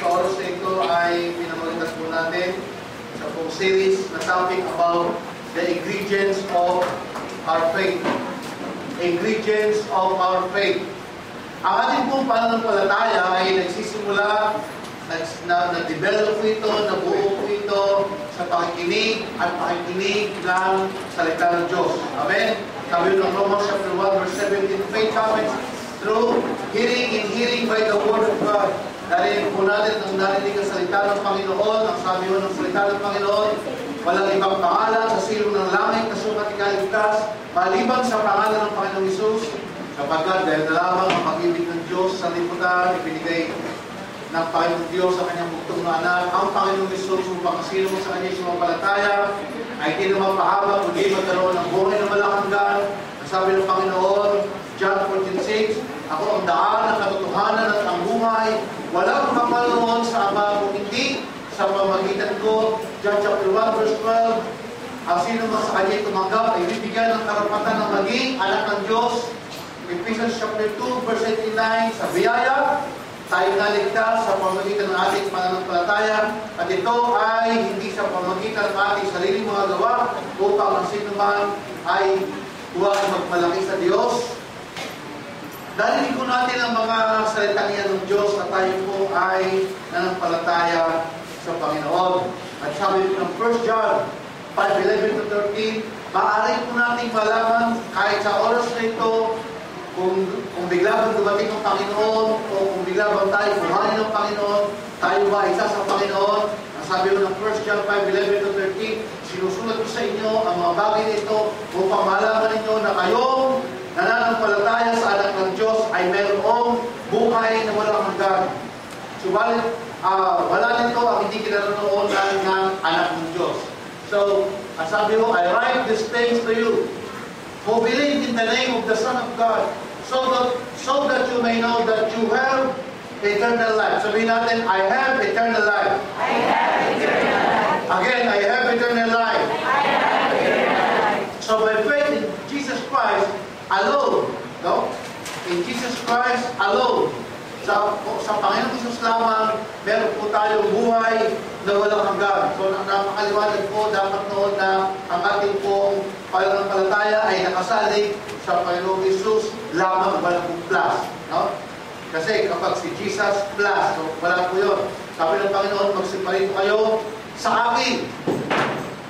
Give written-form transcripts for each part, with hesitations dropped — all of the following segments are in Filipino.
sa oras na ito ay pinamalitas po natin sa pong series na topic about the ingredients of our faith. Ingredients of our faith. Ang ating pong pananampalataya ay nagsisimula, nag-develop po ito, nabuo po ito sa pakikinig at pakikinig ng salita ng Diyos. Amen? Sabi ng Romans chapter 1 verse 17, faith comes through hearing and hearing by the word of God. Dahil po natin nang narinig ang salita ng Panginoon, ang sabi mo ng salita ng Panginoon, walang ibang pangalan sa silong ng langit na sukat ikaligtas, maliban sa pangalan ng Panginoong Hesus, kapagkat dahil na lamang ang pag-ibig ng Diyos sa lipunan, ibinigay ng Panginoong Diyos sa kanyang buktong na anak, ang Panginoong Hesus upang sino mo sa kanyang sumampalataya, ay di na mapahaba, kundi magkaroon ng buhay na walang hanggan. Ang sabi ng Panginoon, John 14:6, ako ang daan, ang katotohanan at ang buhay. Walang kapaloon sa Ama kung hindi sa pamagitan ko. John chapter 1 verse 12, ang sino man sa kanya tumanggap ay bibigyan ng karapatan ng maging anak ng Diyos. Ephesians chapter 2 verse 89, sa biyaya tayo naligtas sa pamagitan ng ating pananampalataya, at ito ay hindi sa pamagitan ng ating sariling mga gawa upang ang sino man ay huwag magmalaki sa Diyos. Dahil ko natin ang mga salitang iyan ng Diyos na tayo po ay nanampalataya sa Panginoon. At sabi po ng 1 John 5:11-13, maaari po nating malaman kahit sa oras na ito kung bigla bang dumating ang Panginoon o kung bigla bang tayo buhayin ng Panginoon, tayo ba isa sa Panginoon. Ang sabi po ng 1 John 5:11-13, sinusulat ko sa inyo ang mga bagay nito upang malaman ninyo na kayong nananampalataya sa anak ng Diyos ay mayroong buhay na walang hanggan. Subalit, wala nito ang hindi kinaroroonan ng anak ng Diyos. So, ang sabi mo, I write these things to you who believe in the name of the Son of God, so that you may know that you have eternal life. Sabihin natin, I have eternal life. I have eternal life. Again, I have eternal life. I have eternal life. So by faith in Jesus Christ alone, no? In Jesus Christ alone, sa Panginoong Hesus lamang, meron po tayong buhay na walang hanggan. So napakaliwanag po dapat noon na ang ating pong pananampalataya ay nakasalig sa Panginoong Hesus lamang, walang plus, no? Kasi kapag si Jesus plus, so wala po yun. Sabi ng Panginoon, magsiparito kayo sa akin.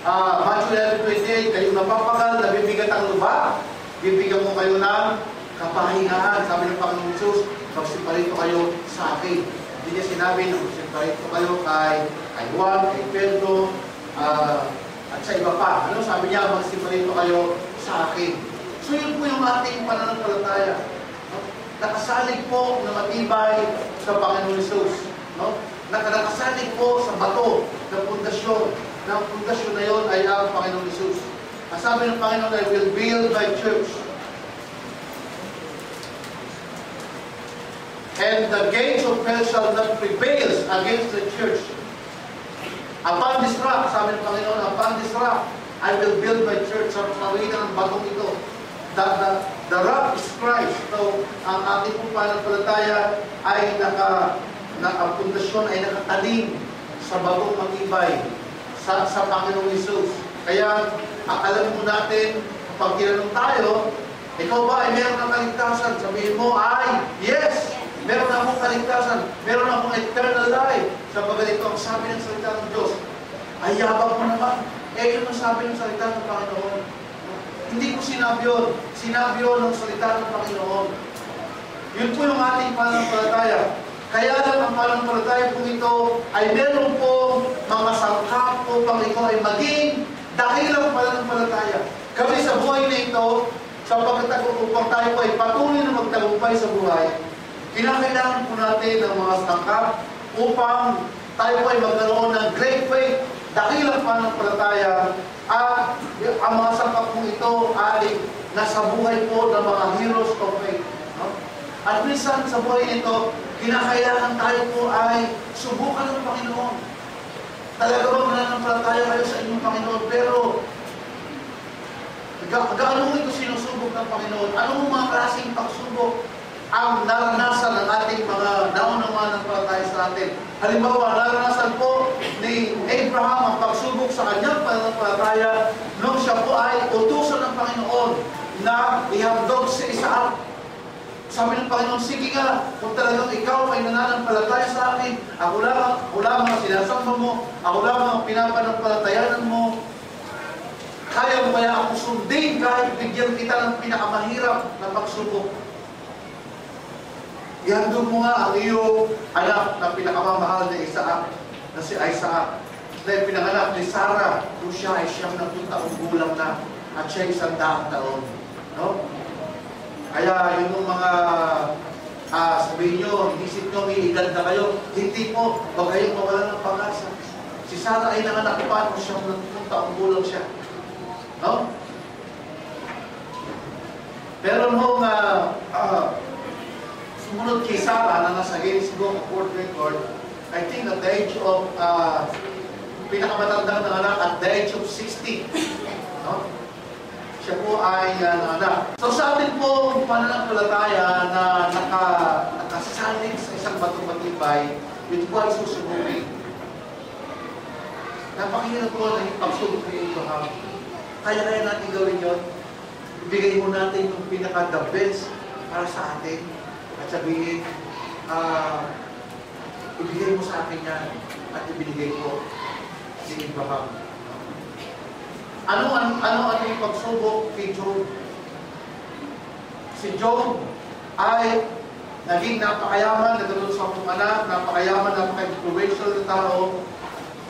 Matthew 11:28, kayong napapagal, nabibigat ang lupa, bibigyan mo kayo ng kapahingahan. Sabi ng Panginoong Hesus, magsiparito kayo sa akin. Hindi niya sinabi na magsiparito kayo kay Juan, kay Pedro, at sa iba pa. Ano? Sabi niya, magsiparito kayo sa akin. So yun po yung ating pananampalataya. No? Nakasalig po na matibay sa Panginoong Hesus. No? Nakasalig po sa bato ng pundasyon. Ang pundasyon na yun ay ang Panginoong Hesus. Ang sabi ng Panginoon, I will build my church. And the gates of hell shall not prevail against the church. Upon this rock, sabi ng Panginoon, upon this rock, I will build my church. Sa pawitan ng batong ito. The rock is Christ. So, ang ating pong pananampalataya ay ang pundasyon ay nakatalim sa batong matibay sa Panginoong Hesus. Kaya, alam mo natin, pag tinanong tayo, ikaw ba ay meron ng kaligtasan? Sabihin mo, ay, yes! Meron akong kaligtasan. Meron akong eternal life. Sabagat ito ang sabi ng salita ng Diyos. Ay, yabang mo naman. Yun ang sabi ng salita ng Panginoon. Hindi ko sinabi yun. Sinabi yun ng salita ng Panginoon. Yun po yung ating pananampalataya. Kaya lang ang pananampalataya po ito ay meron po mga sangkap upang ito ay maging dahilang pananampalataya. Kami sa buhay na ito, sa pagkatagupang tayo po ay patuloy na magtagumpay sa buhay, kinakailangan po natin ng mga sangkap upang tayo po ay magkaroon ng great faith, dakilang pananampalataya, at ang mga sangkap po ito ay nasa buhay po ng mga heroes of faith. No? At minsan sa buhay nito, kinakailangan tayo po ay subukan ng Panginoon. Talaga bang mananampalataya kayo sa inyong Panginoon? Pero gaano ito sinusubok ng Panginoon? Anong mga klaseng pagsubok ang naranasan ng ating mga naunang mananampalataya sa atin? Halimbawa, naranasan po ni Abraham ang pagsubok sa kanyang pananampalataya nung siya po ay utusan ng Panginoon na ihandog si Isaac. Sabi ng Panginoon, sige nga, kung talagang ikaw ay nananampalataya sa akin, ako lamang ang sinasamba mo, ako lamang ang pinapanampalatayanan mo, kaya mo kaya ako sundin kahit bigyan kita ng pinakamahirap na pagsubok. Ihandog mo nga ang iyong anak na pinakamamahal ni Isaac, na si Isaac, na pinanganak ni Sarah kung siya ay siyang 10 taong gulang na at siya 100 taon. No? Kaya yung mga sabihin nyo, isip nyo, may edad na kayo, hindi po, huwag kayong mawala ng pag-asa. Si Sarah ay nanganak pa kung siyang 10 taong gulang siya. No? Pero nung sumunod kay Sarah na nasa Guinness Book of World Record, I think at the age of pinakamatandang nanganak at the age of 60. No? Siya po ay nanganak. So sa atin po, pananampalataya na nakasasalig sa isang batong matibay, ito po ay susubukin. Napakahirap po na yung pagsubok ni Abraham. Kaya natin gawin yun. Ibigay mo natin yung pinaka-the best para sa atin. At sabihin, ibigay mo sa akin yan at ibinigay ko si Abraham. Ano yung pagsubok kay Job? Si Job ay naging napakayaman, nagkaroon sa akong anak, napakayaman, napaka-influential na tao,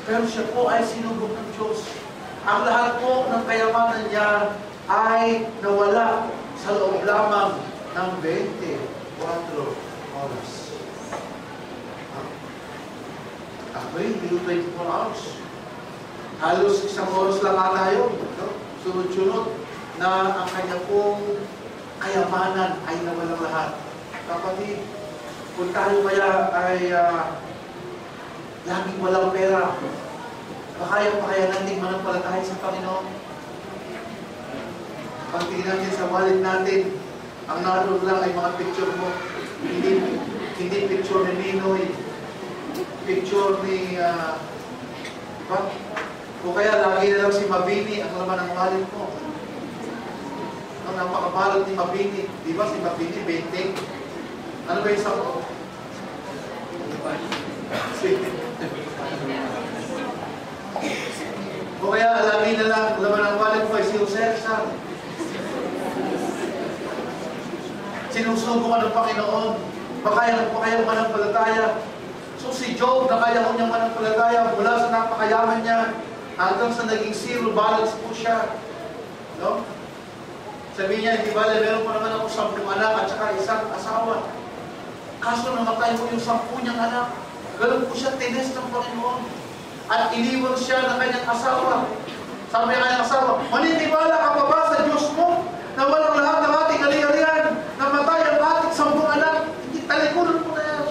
pero siya po ay sinubok ng Diyos. Ang lahat po ng kayamanan niya ay nawala sa loob lamang ng 24 oras. Ako'y hindi 24 hours. Halos 1 oras lang ata yun. No? Sunod-sunod na ang kanya pong kayamanan ay nawalang lahat. Kapatid, kung tayo kaya ay laging walang pera, kaya natin manampalataya sa Panginoon. Pagtingin natin sa wallet natin, ang naroon lang ay mga picture mo. Hindi picture ni Ninoy, picture ni diba? O kaya lagi na lang si Mabini ang laman ng wallet mo. Ang napakabalot ni Mabini, di ba si Mabini 20? Ano ba yung sa o kaya lagi na lang laman ng wallet mo ay si Usersa. Sinusubo ka ng Panginoon. Kaya manampalataya. So si Job, nakaya ko niyang manampalataya mula sa napakayaman niya hanggang sa naging zero balance po siya. No? Sabi niya, hindi bale, meron pa naman ako 10 anak at saka 1 asawa. Kaso namatay ko yung 10 niyang anak. Ganun po siya tinis ng Panginoon. At iniwan siya ng kanyang asawa. Sabi ng kanyang asawa, manitibala ka pa ba sa Diyos mo na walang lahat ng ating ali-alian, namatay ang ating 10 anak, hindi talikuran mo na yan.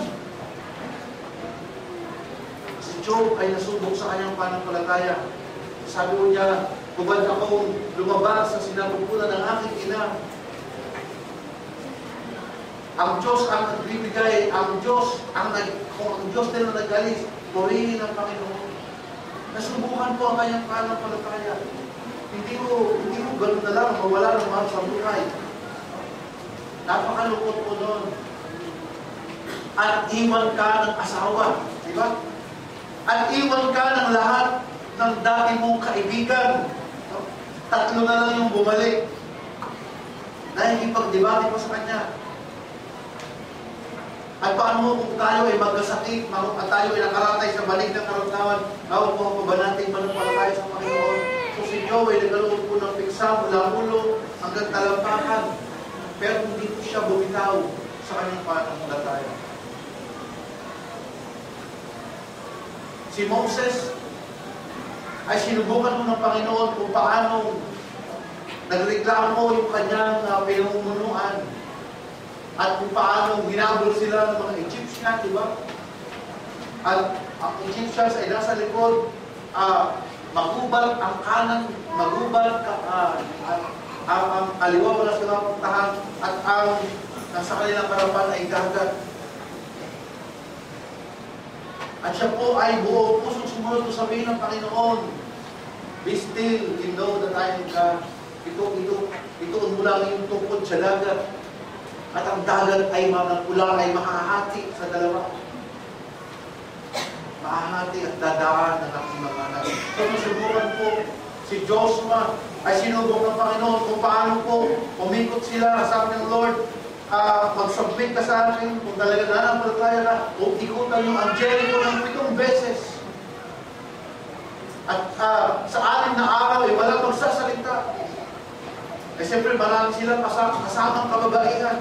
Si Job ay nasubok sa kanyang pananampalataya. Sabi ko niya, hubad akong lumabas sa sinapupunan ng aking ina. Ang Diyos ang nagbibigay, ang Diyos din ang nag-alis, purihin ang Panginoon. Nasubukan po ang kanyang pananampalataya. Hindi ko ganun na lang, mawala ng mahal sa buhay. Napakalungkot po doon. At iwan ka ng asawa. Di ba? At iwan ka ng lahat ng dati mong kaibigan. 3 na lang yung bumalik. Nakikipag-debate pa sa kanya. At paano kung tayo ay magkasakit, at tayo ay nakaratay sa banig ng karamdaman, makukuha pa ba natin manampalataya sa Panginoon? So si Job ay nagkaroon po ng piksa mula ulo hanggang talampakan. Pero hindi po siya bumitaw sa kanyang pananampalataya. Si Moses ay sinubukan mo ng Panginoon kung paano nagreklamo yung kanyang pinamumunuan at kung paano ginabol sila ng mga Egyptian, di ba? At ang Egyptians ay nasa likod, magubat ang kanan, magubat ang kaliwa wala sila puntahan, at ang nasa kanilang harapan ay dagat. At siya po ay buo pusong sumunod sa sabihin ng Panginoon, be still, you know that I am God. Ito mo lang yung tungkod sa dagat. At ang dagat ay ay makahati sa dalawa. Makahati at dadaan ng aking mga anak. So, nasubukan po si Joshua ay sinubok ng Panginoon kung paano po umikot sila. Sabi ng Lord, mag-submit ka sa akin kung talaga nanampalataya na ikutan yung ang Jericho ng 7 beses. At sa 6 na araw ay walang magsasalita. Eh siyempre marami silang kasamang kababaihan.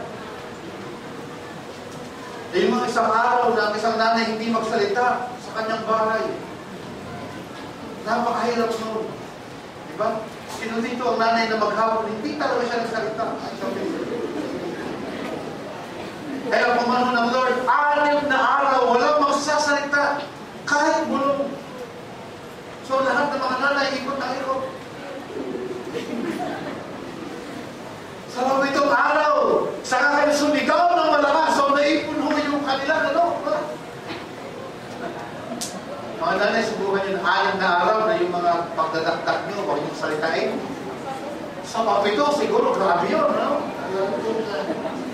Eh yung mga isang araw na isang nanay hindi magsalita sa kanyang bahay. Napakahirap nun. Diba? Sino dito ang nanay na maghapon, hindi talaga siya nagsalita. Kaya pumano ng Lord, 6 na araw, walang magsasalita, kahit bulong. So lahat ng mga nanay, ikot na ikot. Sa mga itong araw, saka kayo sumigaw ng malakas, so naipon ho yung kanilang mga nanay, subukan yung 6 na araw na yung mga pagdadakdak nyo, huwag yung salitain. Sa papito, siguro, grabe yun, no?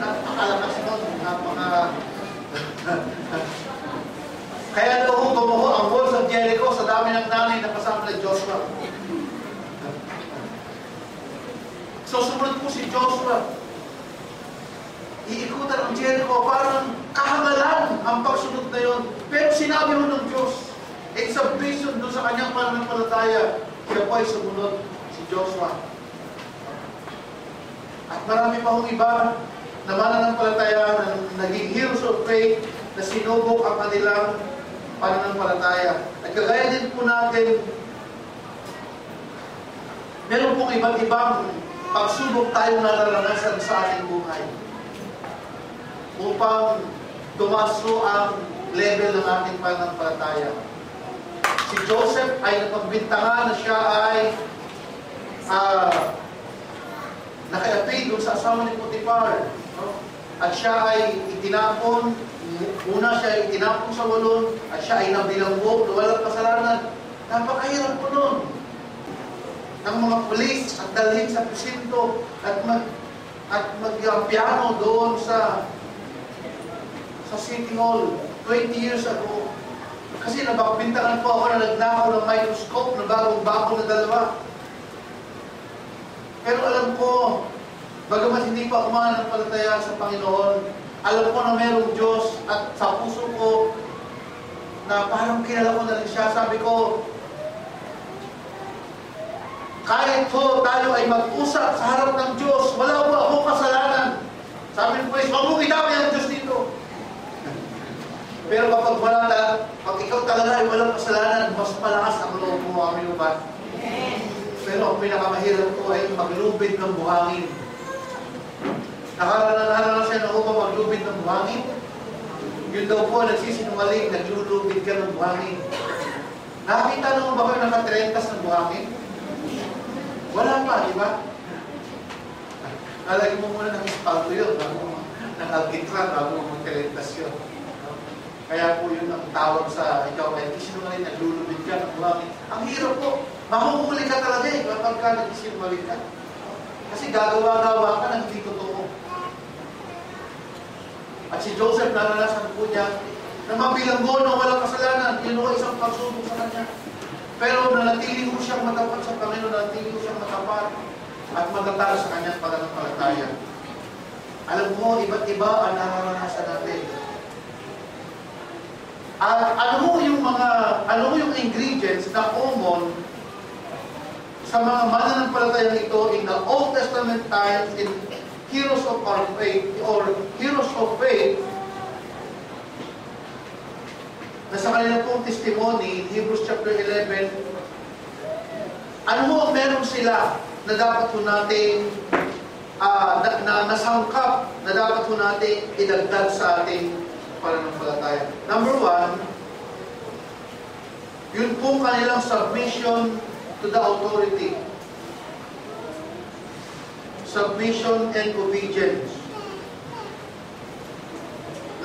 Napakalakas nun, Kaya daw gumuho ang walls of Jericho sa dami ng nanay na kasama ni Joshua. So, sumunod po si Joshua. Iikutan ang Jericho, parang kahagalan ang pagsunod na yun. Pero sinabi mo ng Diyos, it's a vision doon sa kanyang pananampalataya. Kaya po ay sumunod si Joshua. At marami pa hong iba na mananampalataya na naging heroes of faith na sinubok ang kanilang pananampalataya. At kagaya din po natin, meron pong iba't ibang pagsubok tayong nararanasan sa ating buhay upang tumaso ang level ng ating pananampalataya. Si Joseph ay napagbintangan na siya ay naka-appeal doon sa asawa ni Potiphar. No? At siya ay itinapon, una siya ay itinapon sa walon, at siya ay nabilangbok na walang kasalanan. Napakahirap po nun. Ng mga pulis at dalhin sa presinto at mag-piano doon sa City Hall 20 years ago. Kasi napagbintangan po ako na nagnakaw ng microscope na bagong-bago na dalawa. Pero alam ko, bagamat hindi pa umananampalataya sa Panginoon, alam ko na mayroong Diyos at sa puso ko na parang kilala ko na rin siya. Sabi ko, kahit po tayo ay mag-usap sa harap ng Diyos, wala po akong kasalanan. Sabi ko, huwag mong idami ang Diyos dito. Pero pag ikaw talaga ay walang kasalanan, mas malakas ang loob mo, amin ba? Pero ang pinakamahirap ko ay maglubid ng buhangin. Nakaranasan siya na upang maglubid ng buhangin. Yun daw po, nagsisinungaling, naglulubid ka ng buhangin. Nakakita naman ba kayo nakatrentas ng buhangin? Wala pa, di ba? Nalagay mo muna ng espalto yun, ng alkitran, bago mo magkalentas yun. Kaya po yun ang tawag sa ikaw ay sinungaling, naglulubid ka ng buhangin. Ang hirap po. Mahuhuli ka talaga kapag ka nagsisinungaling ka. Kasi gagawa-gawa ka ng hindi totoo. At si Joseph, naranasan po niya na mabilanggo na walang kasalanan. Yun o isang pagsubok sa kanya. Pero nanatili mo siyang matapat sa Panginoon, nanatili mo siyang matapat at matatalo sa kanyang pananampalataya. Alam mo, iba't iba ang naranasan natin. Ano mo yung ingredients na common sa mga mananampalatayang ito in the Old Testament times, in heroes of our faith, or heroes of faith, na sa kanila pong testimony, in Hebrews chapter 11, ano mo ang meron sila na dapat po natin na nasangkap na dapat po natin idagdag sa ating pananampalataya. Number 1, yun po kanilang submission to the authority. Submission and obedience.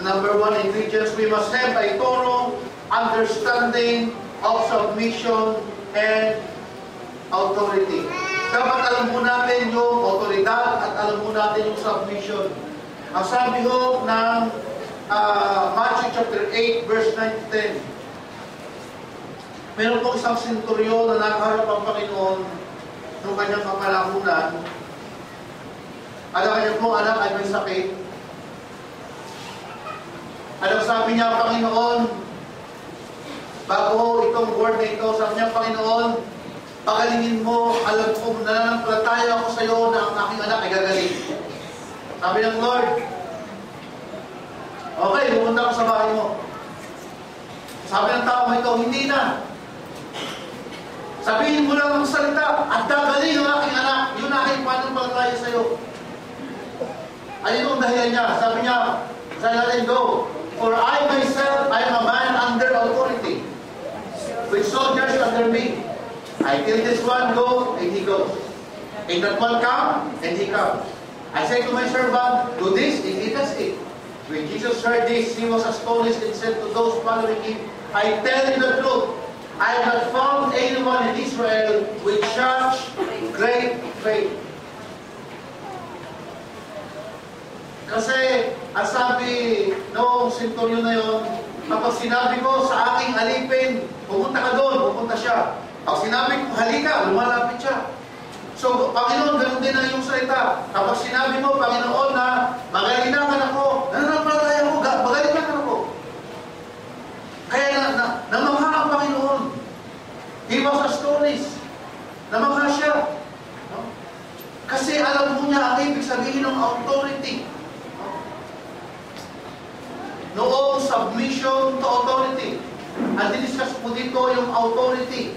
Number 1 ingredients, we must have a thorough understanding of submission and authority. Dapat alam po natin yung otoridad at alam po natin yung submission. Ang sabi ho ng Matthew chapter 8 verse 9 to 10. Meron po isang senturyon na nakaharap ang Panginoon noong kanyang kapanahunan. Alam niya po, anak ay may sakit. Alam, sabi niya, Panginoon, bago itong word na ito, sabi niya, Panginoon, pagalingin mo, alam ko, nananampalataya ako sa iyo na ang aking anak ay gagaling. Sabi ng Lord, okay, pupunta ko sa bahay mo. Sabi ng tao ito, hindi na. Sabihin mo lang ang salita at gagaling ang aking anak. Yun ang aking pananampalataya sa iyo. Ayun ang dahilan niya. Sabi niya, let him go. For I myself, I am a man under authority, with soldiers under me. I tell this one, go, and he goes. And that one come, and he comes. I say to my servant, do this, and he does it. When Jesus heard this, he was astonished and said to those following him, I tell you the truth, I have not found anyone in Israel with such great faith. Kasi, ang sabi noong senturyon na yun, kapag sinabi ko sa aking alipin, pumunta ka doon, pupunta siya. Pag sinabi ko, halika, lumalapit siya. So, Panginoon, ganun din ang iyong salita. Kapag sinabi mo, Panginoon, na magalingan ako, nananampalataya ko, magalingan ako. Kaya namangha ang Panginoon. He was astonished. Namangha siya. No? Kasi alam mo niya ang ibig sabihin ng authority. Noong submission to authority. At diniscuss po dito yung authority.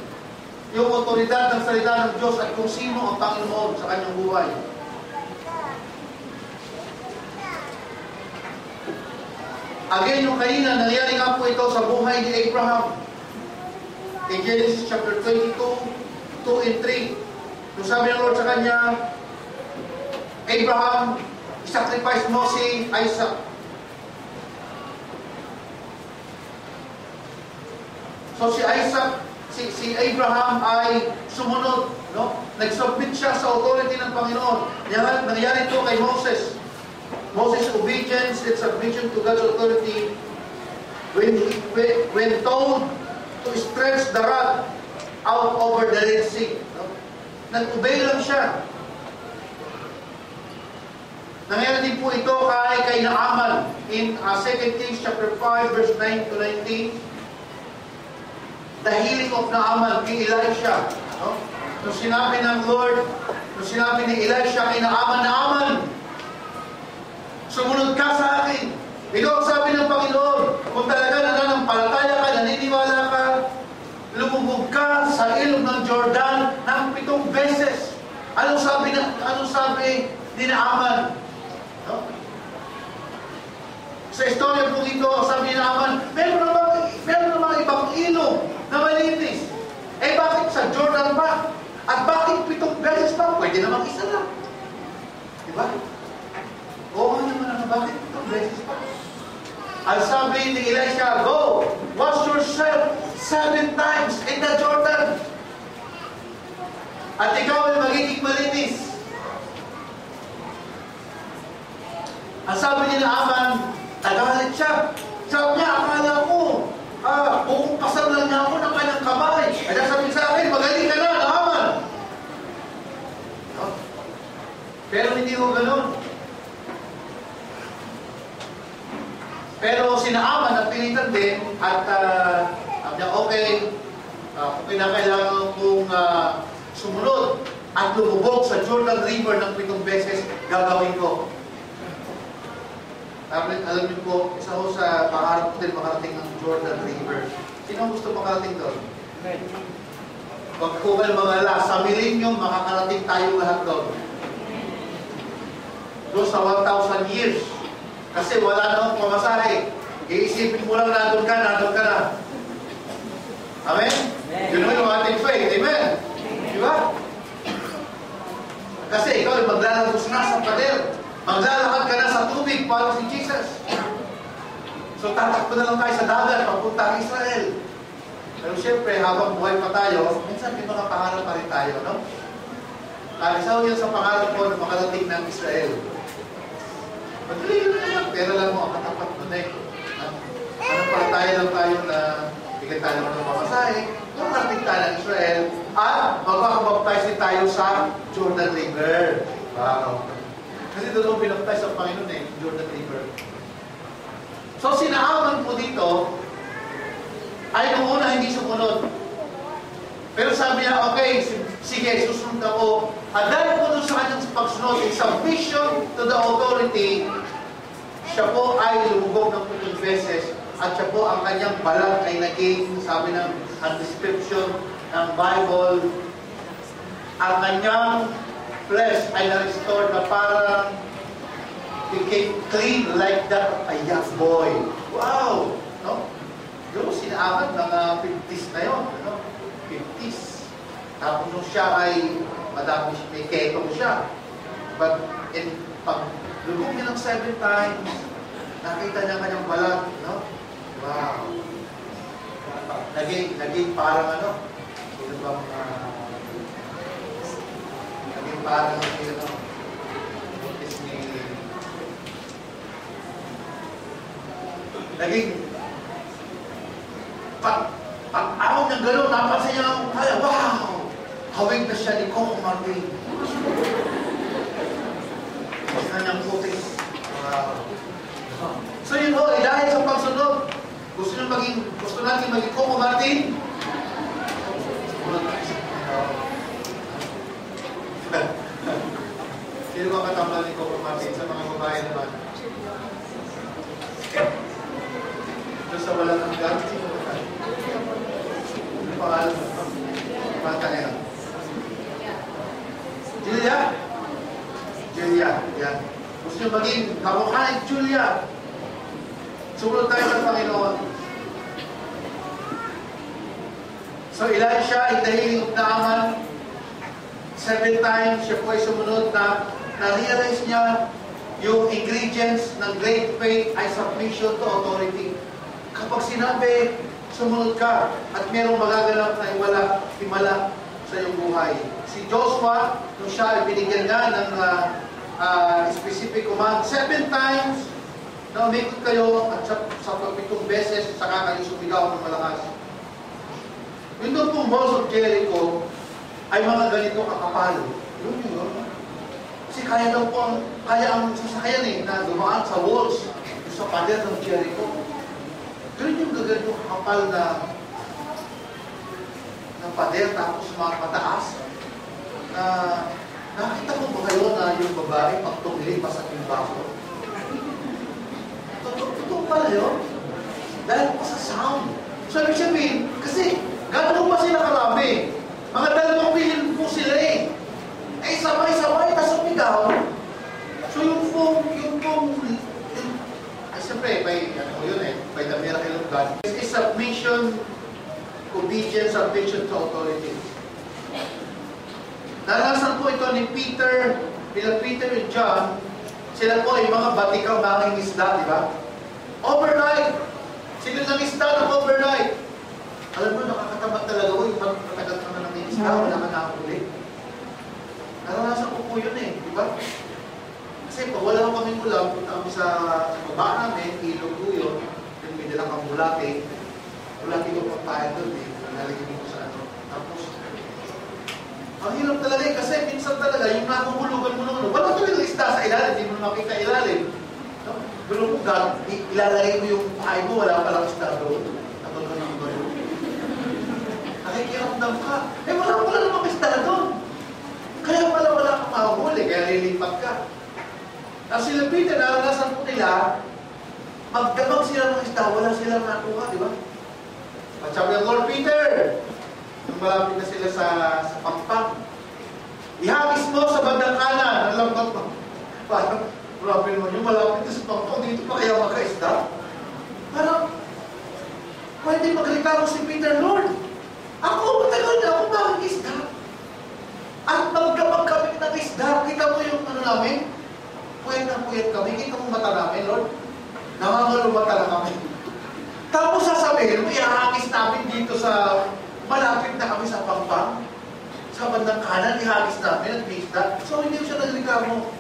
Yung otoridad ng salita ng Diyos at kung sino ang Panginoon sa kanyang buhay. Again, yung kanina, nangyari nga po ito sa buhay ni Abraham. In Genesis chapter 22, 2 and 3. Nung sabi ng Lord sa kanya, Abraham, sacrifice mo si Isaac. So si Isaac, si Abraham ay sumunod, no? Nag-submit siya sa authority ng Panginoon. Nangyari ito kay Moses. Moses' obedience and submission to God's authority when told to stretch the rod out over the Red Sea. No? Nag-obey lang siya. Nangyari din po ito kay Naaman in 2 Kings chapter 5 verse 9 to 19. The healing of Naaman kay Elisha. No? Nung sinabi ng Lord, nung sinabi ni Elisha kay Naaman, Naaman, sumunod ka sa akin. Ito ang sabi ng Panginoon, kung talaga nananampalataya ka, naniniwala ka, lumubog ka sa ilog ng Jordan ng 7 beses. Anong sabi ni Naaman? No? Sa istorya po ito, sabi ni Naaman, meron namang ibang ilog na malinis. Eh bakit sa Jordan pa? At bakit 7 beses pa? Pwede namang isa lang. Diba? Oo naman, bakit 7 beses pa? Ang sabi ni Elisha, go, wash yourself 7 times in the Jordan. At ikaw ay magiging malinis. Ang sabi ni Naaman, tagalit siya. Sabi niya, akala ko, pupumpasan lang niya ako ng kanyang kamay. At sabi sa akin, magaling ka na, Naaman. No? Pero hindi ko ganun. Pero si Naaman napilitan din at sabi niya, okay na kailangan kong sumunod at lumubog sa Jordan River ng 7 beses, gagawin ko. Alam niyo po, isa ko sa pangarap ko din makarating ng Jordan River. Sino gusto makarating doon? Huwag ko kayo mga sa millennium, makakarating tayo lahat doon. Doon sa 1,000 years. Kasi wala namang pamasahe. Iisipin mo lang nandun ka na. Amen? Yun naman yung ating faith. Amen? Diba? Kasi ikaw ay maglalagos na sa pader. Maglalakad ka na sa tubig para si Jesus. So tatakbo na lang tayo sa dagat, papuntang Israel. Pero siyempre, habang buhay pa tayo, minsan may mga pangarap pa rin tayo, no? Isa yan sa pangarap ko na makarating ng Israel. Madali na naman, pera lang mo ang katapat mo, eh. Ano pa tayo na bigyan tayo naman ng mamasahe, makarating tayo ng Israel, at magkakabaptize tayo sa Jordan River. Wow. Kasi doon mo binaptize ang Panginoon eh, Jordan River. So sinaaman po dito, ay nung una hindi sumunod. Pero sabi niya, okay, sige, susunod ako. At dahil po doon sa kanyang pagsunod, in submission to the authority, siya po ay lumugog ng 7 beses. At siya po, ang kanyang balat ay naging, sabi ng description ng Bible, ang kanyang flesh ay na-restore na parang became clean like that of a young boy. Wow! No? Yung sinaaman ng 50s na yun. No? 50s. Tapos nung siya ay madami, may ketong siya. But pag lubog niya ng 7 times, nakita niya kanyang balat. No? Wow! Naging parang ano? Sino bang naging parang naging pag-aw niyang gano'n, napansin niya ang kaya, wow! Hawig na siya ni Coco Martin. Sa kanyang puting. Wow. So yun ho, dahil sa pagsunod, gusto natin maging Coco Martin? Sino ba katambal ni Coco Martin sa mga babae naman? Doon sa walang hanggan, sino ba tayo? Ano pangalan mo? Panta na yan. Julia? Julia, yan. Gusto nyo maging kamukha ni Julia. Sumunod tayo sa Panginoon. So, Elisha, in the healing of Naaman, 7 times siya po ay sumunod na na-realize niya yung ingredients ng great faith ay submission to authority. Kapag sinabi, sumunod ka at merong magaganap na himala sa iyong buhay. Si Joshua, nung siya ay binigyan nga ng specific command, 7 times na umikot kayo at sa 7 beses, saka kayo sumigaw ng malakas. Yung doon pong walls of Jericho ay mga ganito kakapal. Yun. Kasi kaya daw po ang sasakyan na dumaan sa walls, sa pader ng Jericho. Ganun yung gaganito kakapal na pader, tapos mga mataas. Na nakita mo ba kayo na yung babae pag tumili pa sa timbaso? Totoo pala yun. Dahil pa sa sound. So, ibig sabihin, kasi gano'n pa sila karami. Mga 2 billion po sila eh. Eh, sabay-sabay, tas umigaw. So, ay, siyempre, by the miracle of God, is submission, obedience, submission to authority. Nalasan po ito ni Peter, Peter and John, sila po ay mga batikang manging isda, di ba? Overnight! Sila ng isda ng overnight. Alam mo, nakakatamad talaga ko, yung matagal ka na ng isda, wala ka nakakuli. Naranasan ko po yun di ba? Kasi pag wala kami ulam, punta kami sa baba namin, ilog ko yun, yung may dalang kang bulate. Bulate ko pang tayo doon nalagyan mo sa ano. Tapos, ang hirap talaga kasi minsan talaga, yung nakuhulugan mo naman, wala talaga isda sa ilalim, hindi mo makita ilalim. Gulong mo, ilalagay mo yung pahay mo, wala palang isda doon. Natulog ng gulong. Nakikiramdam ka. Wala namang isda doon. Kaya pala wala kang mahuhuli, kaya lilipat ka. Tapos sila Peter, naranasan po nila, magdamag sila ng isda, wala silang nakuha, di ba? At sabi ng Lord Peter, nung malapit na sila sa pampang, ihagis mo sa bandang kanan, ang lambat mo. Parang, grabe naman yung malapit na sa pampang, dito pa kaya makaisda? Parang, pwede magreklamo si Peter, Lord, ako, matagal na ako makikisda. At magdamag kami ng isda, kita mo yung ano namin? Puyat na puyat kami, kita mo mata namin, Lord. Nangangalumata lang kami. Tapos sasabihin mo, ihahagis namin dito sa, malapit na kami sa Pampang. Sa bandang kanan, ihagis namin at pista. So, hindi siya nagreklamo.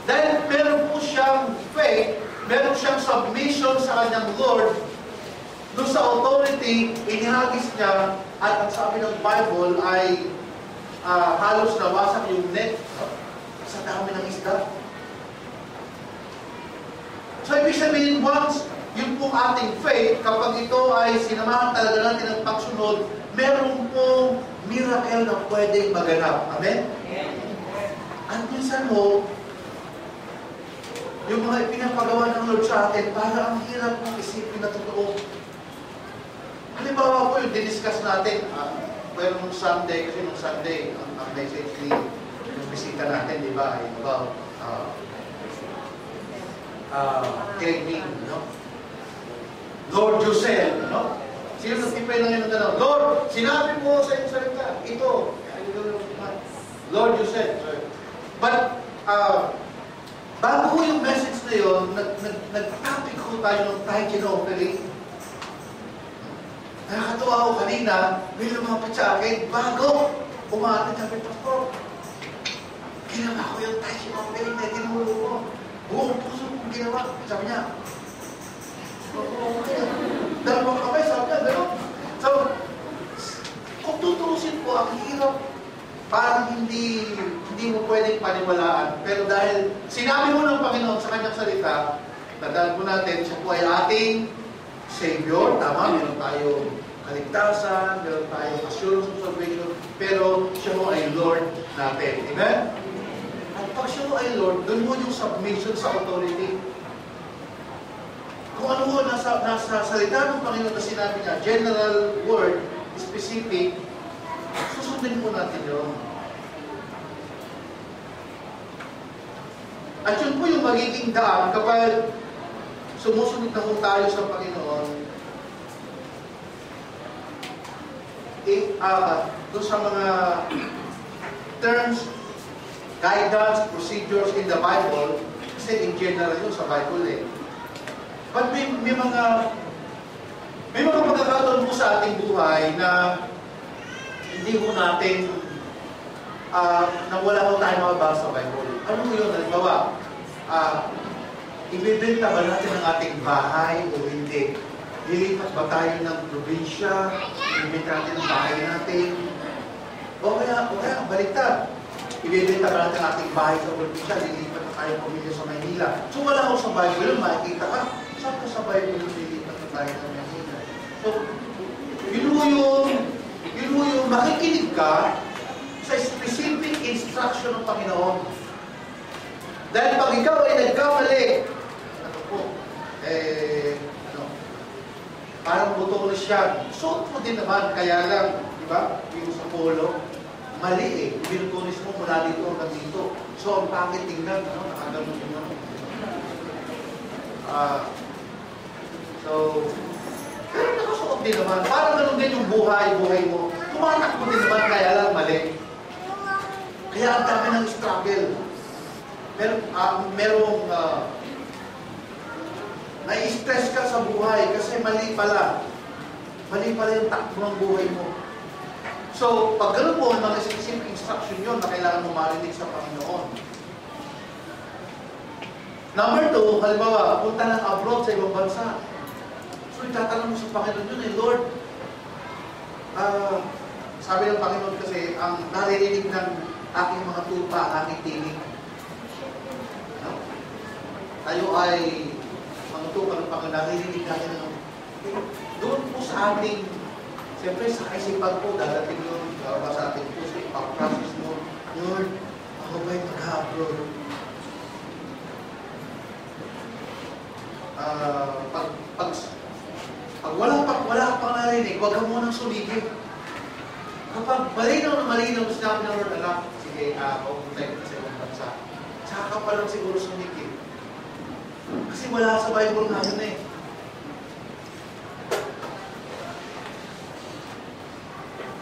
Dahil meron po siyang faith, meron siyang submission sa kanyang Lord, doon sa authority, inihagis niya, at ang sabi ng Bible ay halos nawasak yung net sa dami ng isda. So, ibig sabihin, once yung pong ating faith, kapag ito ay sinamahan talaga natin ng pagsunod, meron pong miracle na pwedeng maganap. Amen? At minsan mo, yung mga ipinapagawa ng Lord sa atin, para ang hirap mong isipin na totoo. Halimbawa po yung diniscuss natin, pero nung Sunday, kasi nung Sunday, ang message ni yung bisita natin, di ba, ay about claiming, no? Lord Joseph, no? Sino nag-pray na ngayon ng gano'n? Lord, sinabi mo sa iyong salita, ito. Lord Joseph. But, bago ko yung message na yun, nag-topic ko tayo ng tithe offering. Nakakatuwa ako kanina, may lumapit sa akin, bago umatin sabi, Pastor, ginawa ko yung tithe offering na tinuro ko. Buong puso kong ginawa. Sabi niya, dalawang kamay, sabi niya, gano'n. So, kung tutusin po, ang hirap, parang hindi mo pwedeng paniwalaan. Pero dahil sinabi mo ng Panginoon sa kanyang salita, tandaan po natin, siya po ay ating Savior. Tama, meron tayong kaligtasan, meron tayong assurance of salvation, pero siya mo ay Lord natin. Amen? At pag siya mo ay Lord, doon mo yung submission sa authority. Kung ano mo nasa salita ng Panginoon na sinabi niya, general word, specific, susundin po natin yun. At yun po yung magiging daan kapag sumusunod na po tayo sa Panginoon, doon sa mga terms, guidance, procedures in the Bible, kasi in general yun sa Bible eh. But may mga pagkakataon po sa ating buhay na hindi po natin na wala po tayo mababasa sa Bible. Ano mo yun? Halimbawa, ibibenta ba natin ang ating bahay o hindi? Lilipat ba tayo ng probinsya? Ibibenta natin ang bahay natin? O kaya baliktad. Ibibenta ba natin ang ating bahay sa probinsya? Lilipat na tayo pamilya sa Maynila. So wala ko sa Bible, makikita ka. Saan ko sa Bible lilipat na tayo sa Maynila? So, yun mo yung makikinig ka sa specific instruction ng Panginoon. Dahil pag ikaw ay nagkamali, parang butones yan. Suot mo din naman, kaya lang, di ba? Yung sa polo, mali eh. Binutones mo mula dito hanggang dito. So, ang pangit tingnan, nakaganon yung ano. Kaya nakasuot din naman. Parang ganun din yung buhay mo. Tumatakbo din naman, kaya lang mali. Kaya ang dami ng struggle. Merong nai-stress ka sa buhay kasi mali pala. Mali pala yung takbo ng buhay mo. So, pag ganun po, mga specific instruction yun na kailangan mo marinig sa Panginoon. Number 2, halimbawa, punta ng abroad sa ibang bansa. So, itatanong mo sa Panginoon yun Lord, sabi ng Panginoon kasi, ang naririnig ng aking mga tupa, ang aking tinig. No? Tayo ay mga tupa ng Panginoon, naririnig natin ng doon po sa ating, siyempre sa kaisipan po, dadating yun, sa ating puso, pag-process mo, Lord, ako ba'y mag-abroad? Pag wala pang narinig, huwag ka munang suligid. Kapag malinaw na sinabi ng Lord, anak, sige, pupunta ka sa ibang bansa. Saka ka pa lang siguro suligid. Kasi wala sa Bible nga yun eh.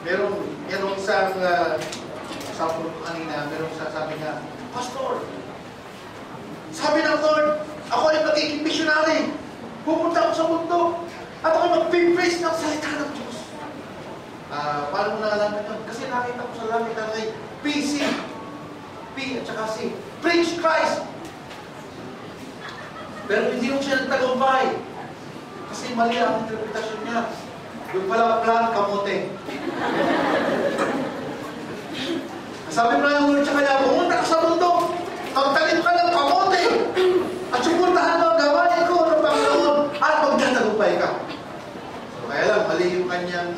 Merong isang sabi ko kanina, merong sabi niya, Pastor, sabi ng Lord, ako ay magiging missionary. Pupunta ako sa mundo. At ako mag-praise ng salita ng Diyos. Paano mo nalaman ito? Kasi nakita ko sa langit na kay PC. P at saka C. Preach Christ! Pero hindi mo siya nagtagumpay. Kasi mali ang interpretasyon niya. Yung pala plan, kamote. Sabi mo na yung Lord sa kanya, pumunta ka sa mundo. Magtalim ka ng kamote. At suportahan mo ang gawain ko ng Panginoon. At magtatagumpay ka. So, kaya lang, mali yung kanyang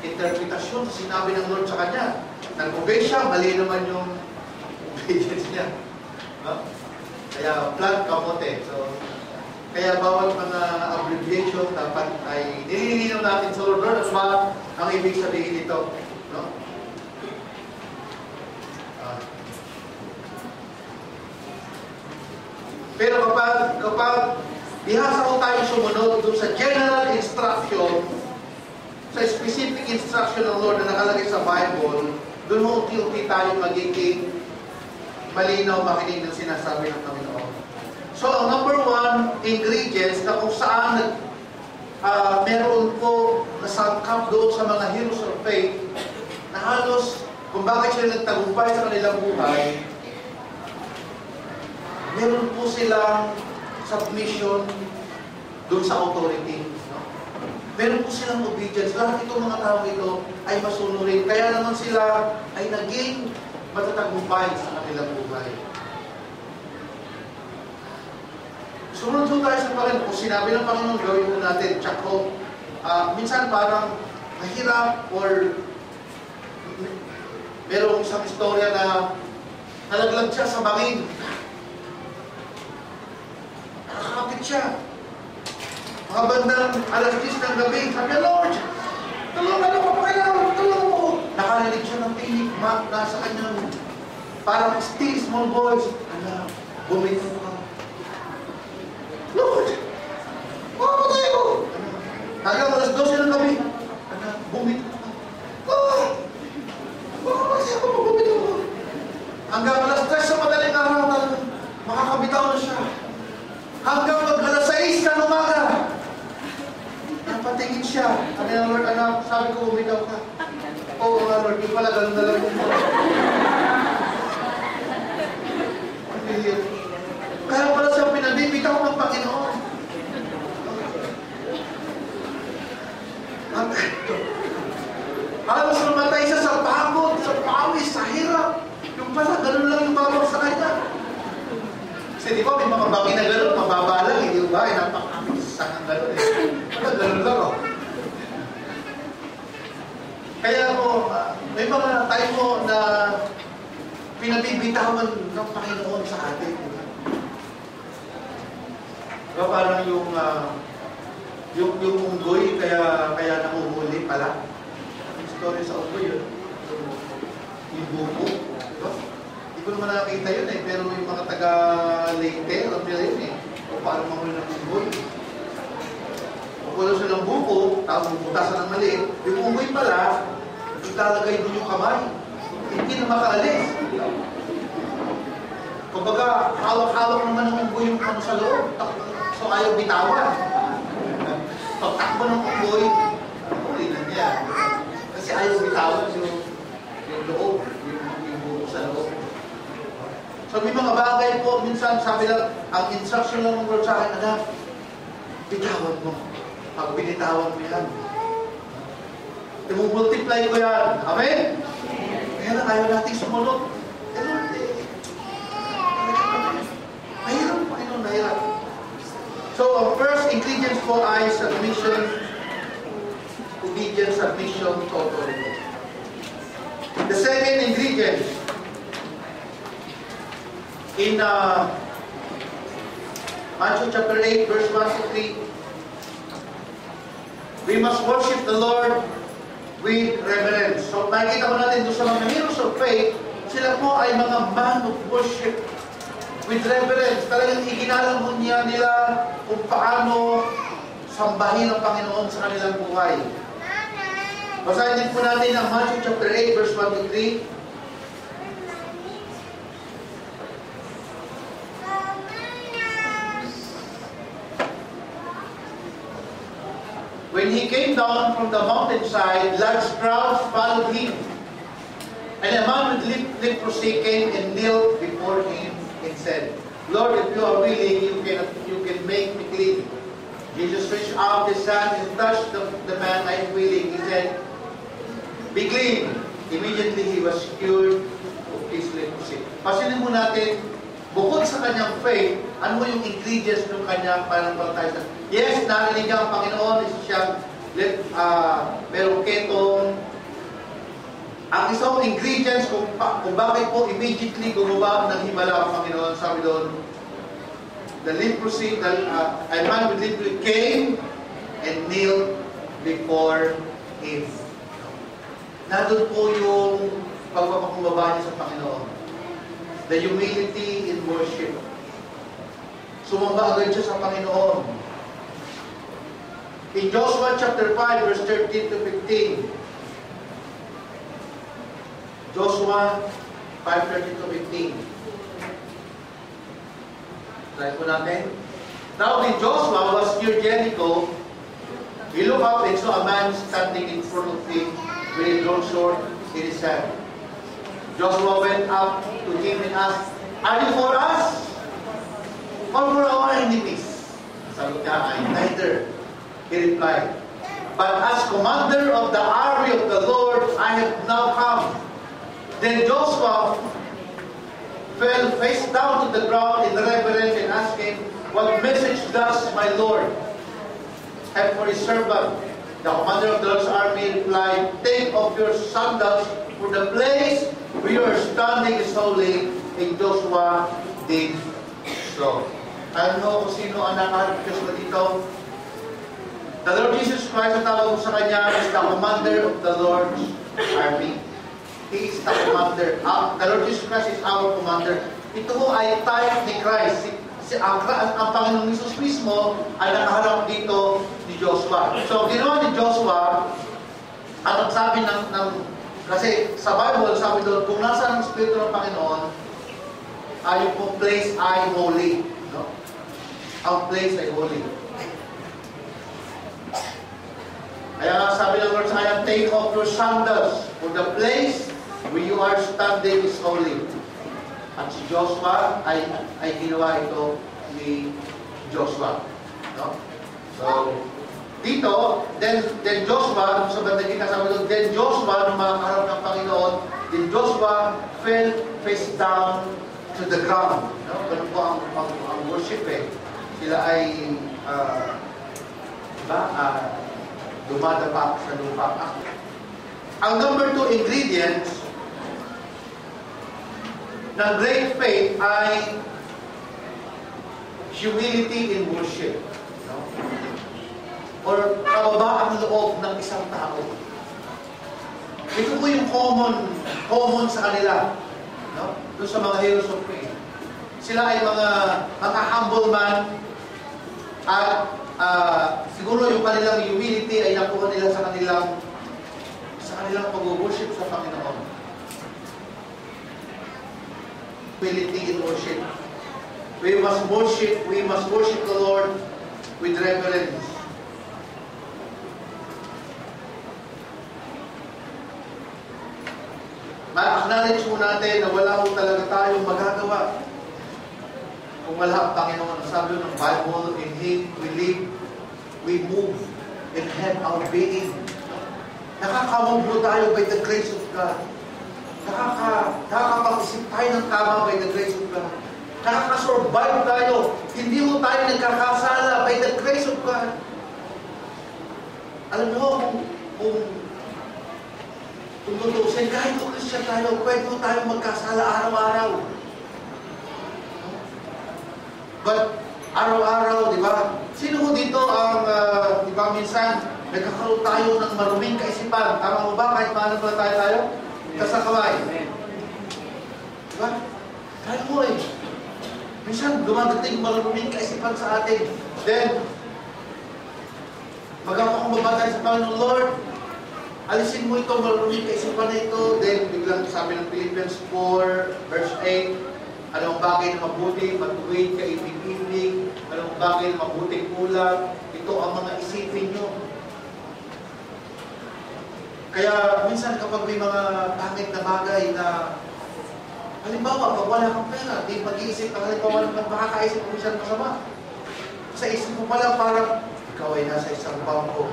interpretasyon. Sinabi ng Lord sa kanya. Nag-obey siya, mali naman yung obedience niya. No? Kaya, plan, kamote. So, kaya bawat mga abbreviation dapat ay nililinaw natin sa Lord. Lord, ano ang ibig sabihin nito? No? Pero kapag bihasa ko tayo sumunod doon sa general instruction, sa specific instruction ng Lord na nakalagay sa Bible, doon mo unti-unti tayo magiging malinaw makinig ng sinasabi ng Panginoon. So, ang number one ingredients na kung saan meron po nasangkap doon sa mga heroes of faith na halos kung bakit sila nagtagumpay sa kanilang buhay, meron po silang submission doon sa authority. No? Meron po silang obedience. Lahat itong mga tao ito ay masunurin. Kaya naman sila ay naging matatagumpay sa kanilang buhay. Sumunod po tayo sa Panginoon. Kung sinabi ng Panginoon, gawin po natin. Tsako, minsan parang mahirap or merong isang istorya na nalaglag siya sa bangin. Nakakapit siya. Mga bandang alas 10 ng gabi, sabi niya, Lord, tulungan ako, pakailangan, tulungan mo. Nakarinig siya ng tinig, nasa kanyang parang still small voice. Anak, bumitaw ka. Lord, mamamatay ako. Hanggang alas 12 ng gabi, anak, bumitaw ka. Lord, mamamatay ako, bumitaw ko. Hanggang alas 3 sa madaling araw, makakabitaw na siya. Hanggang mag-alas 6 ng umaga, napatingin siya. Sabi ng Lord, anak, sabi ko, bumitaw ka. Oo nga, Lord, di pala, ganun na lang yung kaya pala siya pinabibitaw ng Panginoon. Halos namatay siya sa pagod, sa pawis, sa hirap. Yung pala, ganun lang yung bawang sa kanya. Kasi di ba, may mga bangin na gano'n, mababa lang, hindi ba? Napakamisang ang gano'n eh. Wala, gano'n lang oh. Kaya mo, may mga time mo na pinabibitawan ng Panginoon sa atin. Diba parang yung unggoy, kaya nahuhuli pala. Ang story sa unggoy yun. Yung buko. Diba? Hindi ko naman nakakita yun eh. Pero yung mga taga-Leyte, alam nila yun eh. O paano mahuli ng unggoy. O kung sila ng buko, tapos bubutasan ng maliit, yung unggoy pala, ilalagay doon yung kamay. Hindi na makaalis. Kumbaga, hawak-hawak naman ng unggoy yung ano sa loob. So ayaw bitawan. Pagtakbo ng unggoy, huli na niya. Kasi ayaw bitawan yung loob, yung buko sa loob. So may mga bagay po, minsan sabi lang, ang instruction lang ng Lord sa akin, anak, bitawan mo. Pag binitawan mo yan, i-multiply ko yan. Amen? Kaya lang ayaw natin sumunod. Eh Lord, mahirap, Panginoon, mahirap. So, ang first ingredients po ay submission, obedience, submission, authority. The second ingredient in Matthew chapter 8, verse 1 to 3, we must worship the Lord with reverence. So, makikita ko natin doon sa mga heroes of faith, sila po ay mga man of worship with reverence. Talagang iginalang niya nila kung paano sambahin ang Panginoon sa kanilang buhay. Basahin din po natin ang Matthew chapter 8, verse 1 to 3. When he came down from the mountainside, large crowds followed him. And a man with leprosy came and knelt before him and said, Lord, if you are willing, you can make me clean. Jesus reached out his hand and touched the man. I am willing. He said, be clean. Immediately he was cured of his leprosy. Pasinin mo natin, bukod sa kanyang faith, ano yung ingredients ng kanyang pananampalataya? Yes, narinig niya ang Panginoon, isa siyang merong ketong. Ang isang ingredients kung bakit po immediately gumawa ng himala ang Panginoon, sabi doon, the leprosy, a man with leprosy came and knelt before him. Nandun po yung pagpapakumbaba niya sa Panginoon. The humility in worship. Sumamba agad siya sa Panginoon. In Joshua chapter 5, verse 13 to 15. Joshua 5:13 to 15. Try po natin. Now when Joshua was near Jericho, he looked up and saw a man standing in front of him with a drawn sword in his hand. Joshua went up to him and asked, are you for us or for our enemies? Sabi niya, neither. He replied, but as commander of the army of the Lord, I have now come. Then Joshua fell face down to the ground in reverence and asked him, what message does my Lord have for his servant? The commander of the Lord's army replied, take off your sandals, for the place where you are standing is holy. And Joshua did so. Ano kung sino ang nakaharapos mo dito? The Lord Jesus Christ, ang tawag sa kanya, is the commander of the Lord's army. He is the commander. The Lord Jesus Christ is our commander. Ito ho ay type ni Christ. Ang Panginoong Jesus mismo ay nakaharap dito ni Joshua. So, ginawa ni Joshua, at ang sabi kasi sa Bible, sabi doon, kung nasa ang Espiritu ng Panginoon, ay yung place ay holy. No? Ang place ay holy. Kaya sabi ng Lord sa kanya, take off your sandals, for the place where you are standing is holy. At si Joshua ay ginawa ito ni Joshua. No? So, dito, then Joshua, sa bandang ikasabi doon, then Joshua, nung makaharap ng Panginoon, then Joshua fell face down to the ground. No? Ganun po ang worship eh. Sila ay, dumadapa sa lupa. Ang number 2 ingredients ng great faith ay humility in worship. No? Or kababaang loob ng isang tao. Ito po yung common sa kanila. No? Doon sa mga heroes of faith. Sila ay mga humble man at siguro yung kanilang humility ay nakuha nila sa kanilang pag-worship sa Panginoon. Humility in worship. We must worship the Lord with reverence. Ma-acknowledge mo natin na wala mo talaga tayong magagawa kung wala ang Panginoon. Sabi ng Bible, in Him we live, we move, and have our being. Nakaka-move tayo by the grace of God. Nakakapag-isip tayo ng tama by the grace of God. Nakaka-survive tayo. Hindi mo tayo nagkakasala by the grace of God. Alam mo, kung tutusin, kahit kung Christian tayo, pwede mo tayo magkasala araw-araw. But, araw-araw, di ba? Sino mo dito ang, di ba, minsan, nagkakaroon tayo ng maruming kaisipan. Tama mo ba? Kahit maano ba tayo? Kasakamay. Di ba? Kahit mo eh. Minsan, dumadating maruming kaisipan sa atin. Then, magpapakumbaba tayo sa Panginoon, Lord, alisin mo ito, maruming kaisipan na ito. Then, biglang sabi ng Philippians 4, verse 8, anong bagay na mabuti, matuwid, kaibig-ibig, anong bagay na mabuting kulang, ito ang mga isipin nyo. Kaya minsan kapag may mga pangit na bagay na, halimbawa, pag wala kang pera, di mag-iisip ka, halimbawa, makakaisip mo siya masama. Sa isip mo pala, parang, ikaw ay nasa isang bangko.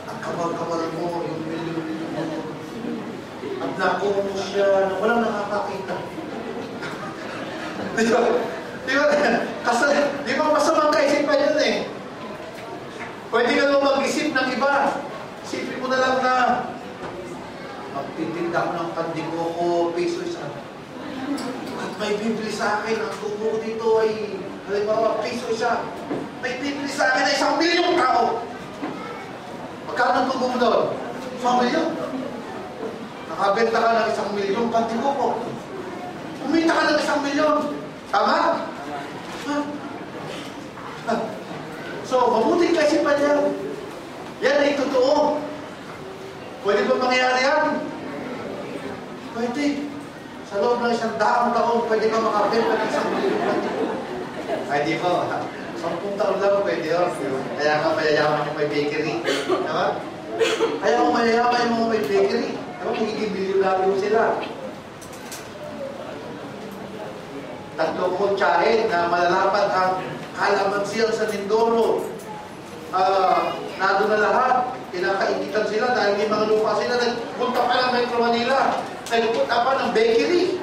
Ang kapal-kapal mo, yung milyon-milyon mo. At nakuha mo siya na walang nakakakita. Di ba? Di ba? Kasi, di ba masamang kaisipan yun eh? Pwede ka naman mag-isip ng iba. Isipin mo na lang na, magtitinda ko ng pandiko ko, piso isa. At may bibili sa akin, ang tubo ko dito ay, halimbawa, piso isa. May bibili sa akin ay 1 milyong tao. Magkano ang tubo mo doon? 1 milyon. Nakabenta ka ng 1 milyong pandiko ko. Kumita ka ng 1 milyon. Tama? So, mabuting kaisipan yan. Yan ay totoo. Pwede ba mangyari yan? Pwede. Sa loob ng 100 taon, pwede ka makabenta ng 1 milyon. Ay, di ba? 10 taon lang pwede yun. Kaya nga mayayaman yung may bakery. Diba? Kaya kung mayayaman yung mga may bakery, diba? Magiging bilyonaryo sila. 3 kotsahin na malalapad ang kalamansiyan sa Mindoro. Nado na lahat. Kinakainitan sila dahil may mga lupa sila. Nagpunta pa ng Metro Manila. Nagpunta pa ng bakery.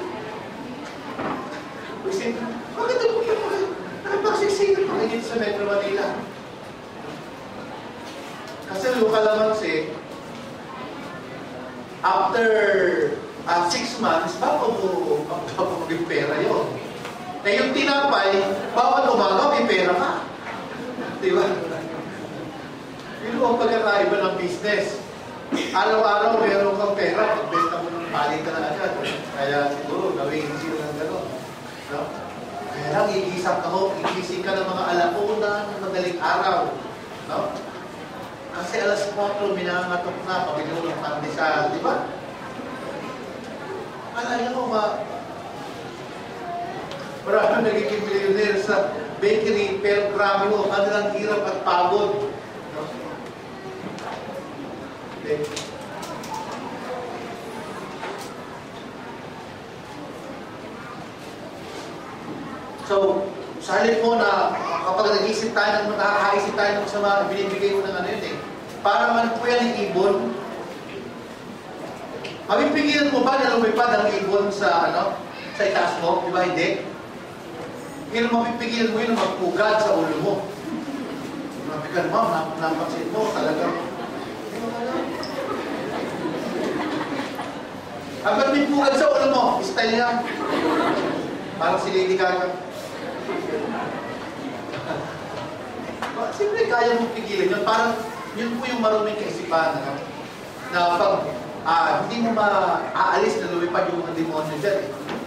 Bakit nagpunta pa kayo? Nakapagsiksika pa kayo dito sa Metro Manila. Kasi yung kalamansi, after 6 months, bago maging pera yun. Eh yung tinapay, bawat umaga may pera ka. Di ba? Yun ang pagkakaiba ng business. Araw-araw meron kang pera, pagbenta mo ng pali ka na agad. Kaya siguro, gawin sila ng gano'n. No? Kaya lang, igising ka ng mga alauna ng madaling araw. No? Kasi alas 4, minangatok na, pabilo ng pandesal, di ba? Alala mo, maraming nagiging millionaire sa bakery, pero grabe mo, kanilang hirap at pagod. No? Okay. So, sa halip mo na kapag nag-isip tayo ng nakakaisip tayo ng sama, binibigay mo ng ano yun eh. Para man po yan yung ibon. Mapipigilan mo ba na lumipad ang ibon sa sa itaas mo? Di ba hindi? Pero mapipigilan mo yun na magpugad sa ulo mo. Mapipigilan mo, napansin mo, talagang hanggang may pugad sa ulo mo, style yan. Parang silili ka. Siyempre, kaya mong pigilan yun. Parang, yun po yung maruming kaisipan. Na pag hindi mo maaalis na lumipad yung mga demonyo dyan.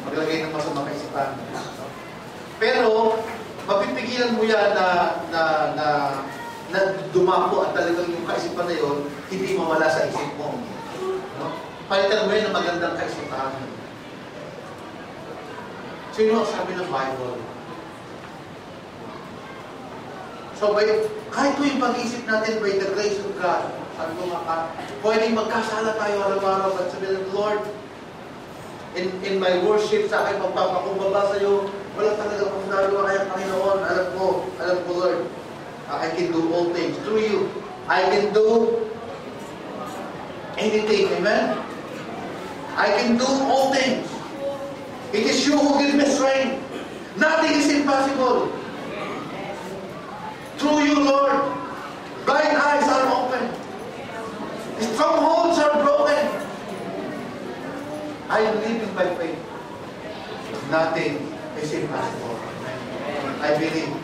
Maglagay ng masamang kaisipan. Pero, mapipigilan mo yan na dumapo at talagang yung kaisipan na yun, hindi mawala sa isip mo. No? Palitan mo yan ng magandang kaisipan. So, yun ang sabi ng Bible. So, kahit po yung pag-iisip natin by the grace of God, sabi ko nga, pwedeng magkasala tayo araw-araw at sabi ng Lord, in my worship sa akin, magpapakumbaba sa iyo, wala talaga akong nagawa kaya Panginoon, alam ko Lord, I can do all things through you. I can do anything, amen? I can do all things. It is you who give me strength. Nothing is impossible. Through you, Lord, blind eyes are open. Strongholds are broken. I am living by faith. Nothing is impossible. I believe.